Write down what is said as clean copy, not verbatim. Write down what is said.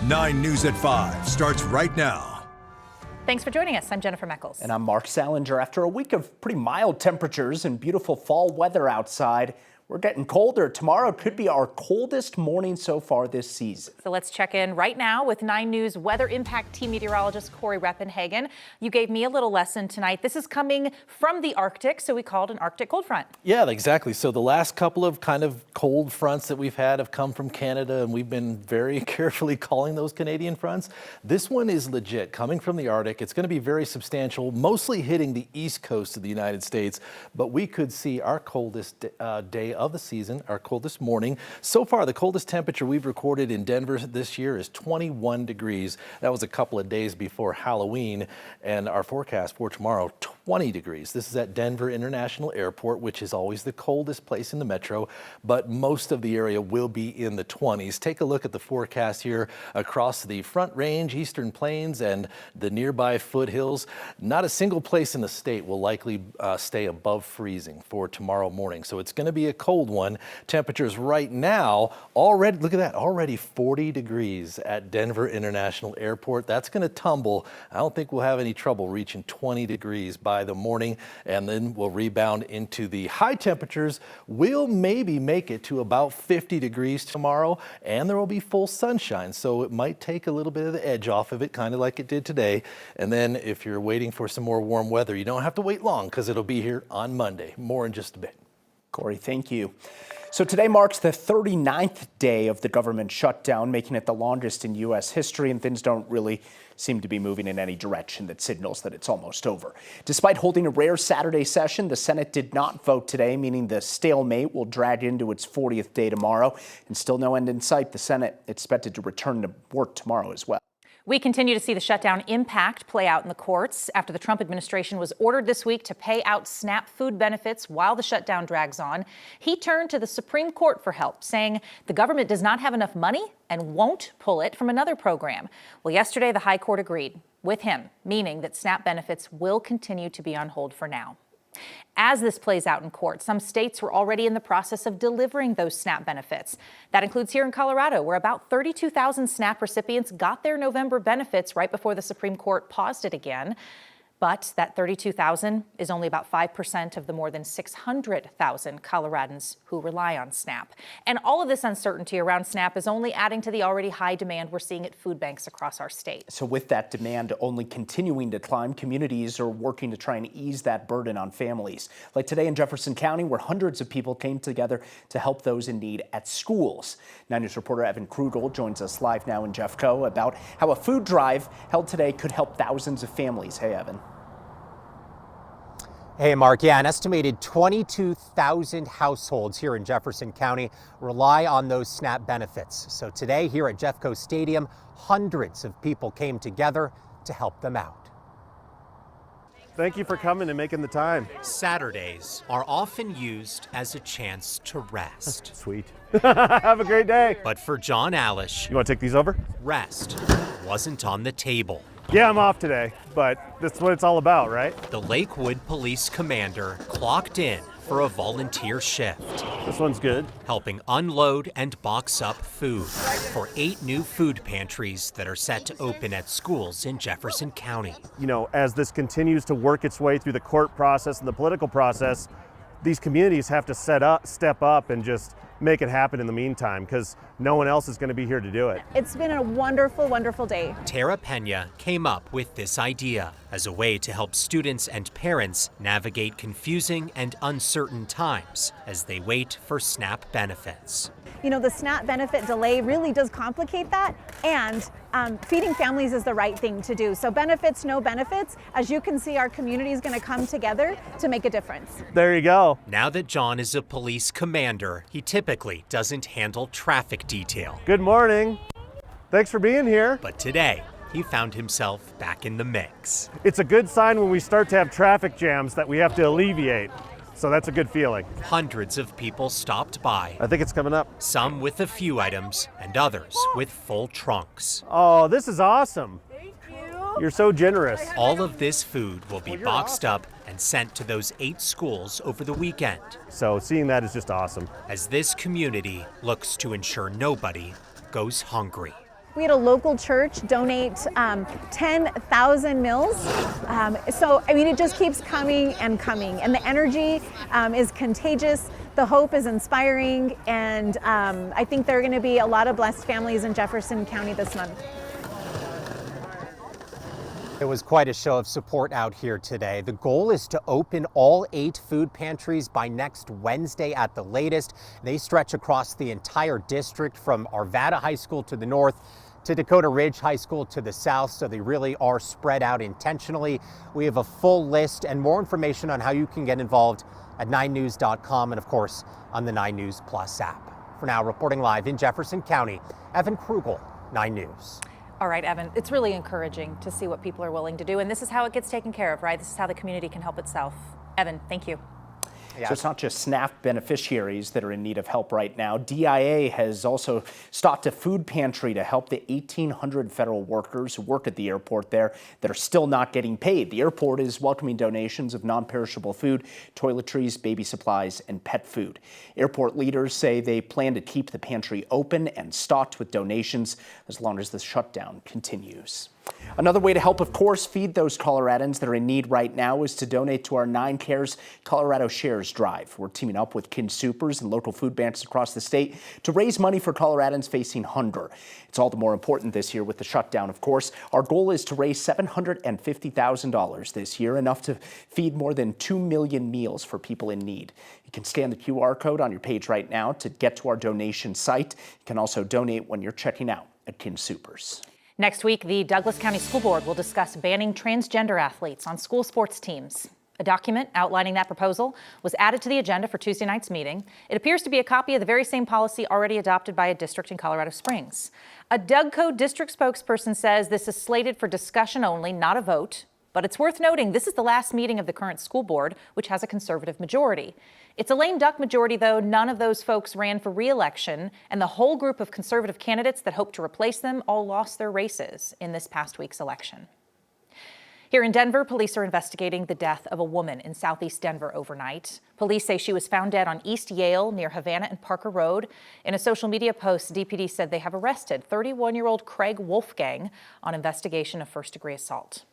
9 News at 5 starts right now. Thanks for joining us. I'm Jennifer Meckles. And I'm Mark Salinger. After a week of pretty mild temperatures and beautiful fall weather outside, we're getting colder. Tomorrow could be our coldest morning so far this season. So let's check in right now with 9 News Weather Impact Team Meteorologist Corey Reppenhagen. You gave me a little lesson tonight. This is coming from the Arctic, so we called an Arctic cold front. Yeah, exactly. So the last couple of kind of cold fronts that we've had have come from Canada, and we've been very carefully calling those Canadian fronts. This one is legit, coming from the Arctic. It's going to be very substantial, mostly hitting the east coast of the United States, but we could see our coldest day of the season, our coldest morning. So far, the coldest temperature we've recorded in Denver this year is 21 degrees. That was a couple of days before Halloween, and our forecast for tomorrow, 20 degrees. This is at Denver International Airport, which is always the coldest place in the metro, but most of the area will be in the 20s. Take a look at the forecast here across the Front Range, Eastern Plains, and the nearby foothills. Not a single place in the state will likely stay above freezing for tomorrow morning. So it's going to be a cold one. Temperatures right now already, look at that, already 40 degrees at Denver International Airport. That's going to tumble. I don't think we'll have any trouble reaching 20 degrees by the morning, and then we'll rebound into the high temperatures. We'll maybe make it to about 50 degrees tomorrow, and there will be full sunshine. So it might take a little bit of the edge off of it, kind of like it did today. And then if you're waiting for some more warm weather, you don't have to wait long because it'll be here on Monday. More in just a bit. Corey, thank you. So today marks the 39th day of the government shutdown, making it the longest in U.S. history, and things don't really seem to be moving in any direction that signals that it's almost over. Despite holding a rare Saturday session, the Senate did not vote today, meaning the stalemate will drag into its 40th day tomorrow, and still no end in sight. The Senate expected to return to work tomorrow as well. We continue to see the shutdown impact play out in the courts after the Trump administration was ordered this week to pay out SNAP food benefits while the shutdown drags on. He turned to the Supreme Court for help, saying the government does not have enough money and won't pull it from another program. Well, yesterday, the High Court agreed with him, meaning that SNAP benefits will continue to be on hold for now. As this plays out in court, some states were already in the process of delivering those SNAP benefits. That includes here in Colorado, where about 32,000 SNAP recipients got their November benefits right before the Supreme Court paused it again. But that 32,000 is only about 5% of the more than 600,000 Coloradans who rely on SNAP. And all of this uncertainty around SNAP is only adding to the already high demand we're seeing at food banks across our state. So with that demand only continuing to climb, communities are working to try and ease that burden on families. Like today in Jefferson County, where hundreds of people came together to help those in need at schools. 9 News reporter Evan Krugel joins us live now in Jeffco about how a food drive held today could help thousands of families. Hey, Evan. Hey, Mark. Yeah, an estimated 22,000 households here in Jefferson County rely on those SNAP benefits. So today here at Jeffco Stadium, hundreds of people came together to help them out. Thank you for coming and making the time. Saturdays are often used as a chance to rest. Sweet. Have a great day. But for John Alish, You want to take these over? rest wasn't on the table. Yeah, I'm off today, but that's what it's all about, right? The Lakewood Police Commander clocked in for a volunteer shift, This one's good. helping unload and box up food for 8 new food pantries that are set to open at schools in Jefferson County. You know, as this continues to work its way through the court process and the political process, these communities have to step up and just make it happen in the meantime, because no one else is going to be here to do it. It's been a wonderful, wonderful day. Tara Pena came up with this idea as a way to help students and parents navigate confusing and uncertain times as they wait for SNAP benefits. You know, the SNAP benefit delay really does complicate that, and feeding families is the right thing to do. So benefits, no benefits, as you can see, our community is going to come together to make a difference. There you go. Now that John is a police commander, he typically doesn't handle traffic detail. Good morning. Thanks for being here. But today, he found himself back in the mix. It's a good sign when we start to have traffic jams that we have to alleviate. So that's a good feeling. Hundreds of people stopped by, I think it's coming up. some with a few items and others with full trunks. Oh, this is awesome. Thank you. You're so generous. All of this food will be boxed up and sent to those 8 schools over the weekend, So seeing that is just awesome. as this community looks to ensure nobody goes hungry. We had a local church donate 10,000 meals. So, I mean, it just keeps coming and coming. And the energy is contagious. The hope is inspiring. And I think there are going to be a lot of blessed families in Jefferson County this month. It was quite a show of support out here today. The goal is to open all 8 food pantries by next Wednesday at the latest. They stretch across the entire district from Arvada High School to the north to Dakota Ridge High School to the south, so they really are spread out intentionally. We have a full list and more information on how you can get involved at 9news.com and, of course, on the 9 News Plus app. For now, reporting live in Jefferson County, Evan Krugel, 9 News. All right, Evan, it's really encouraging to see what people are willing to do, and this is how it gets taken care of, right? This is how the community can help itself. Evan, thank you. So it's not just SNAP beneficiaries that are in need of help right now. DIA has also stocked a food pantry to help the 1,800 federal workers who work at the airport there that are still not getting paid. The airport is welcoming donations of non-perishable food, toiletries, baby supplies, and pet food. Airport leaders say they plan to keep the pantry open and stocked with donations as long as the shutdown continues. Another way to help, of course, feed those Coloradans that are in need right now is to donate to our 9 Cares Colorado Shares Drive. We're teaming up with Kin Supers and local food banks across the state to raise money for Coloradans facing hunger. It's all the more important this year with the shutdown, of course. Our goal is to raise $750,000 this year, enough to feed more than 2 million meals for people in need. You can scan the QR code on your page right now to get to our donation site. You can also donate when you're checking out at Kin Supers. Next week, the Douglas County School Board will discuss banning transgender athletes on school sports teams. A document outlining that proposal was added to the agenda for Tuesday night's meeting. It appears to be a copy of the very same policy already adopted by a district in Colorado Springs. A Dougco district spokesperson says this is slated for discussion only, not a vote. But it's worth noting this is the last meeting of the current school board, which has a conservative majority. It's a lame duck majority, though. None of those folks ran for re-election, and the whole group of conservative candidates that hope to replace them all lost their races in this past week's election. Here in Denver, police are investigating the death of a woman in southeast Denver overnight. Police say she was found dead on East Yale near Havana and Parker Road. In a social media post, DPD said they have arrested 31-year-old Craig Wolfgang on investigation of first-degree assault.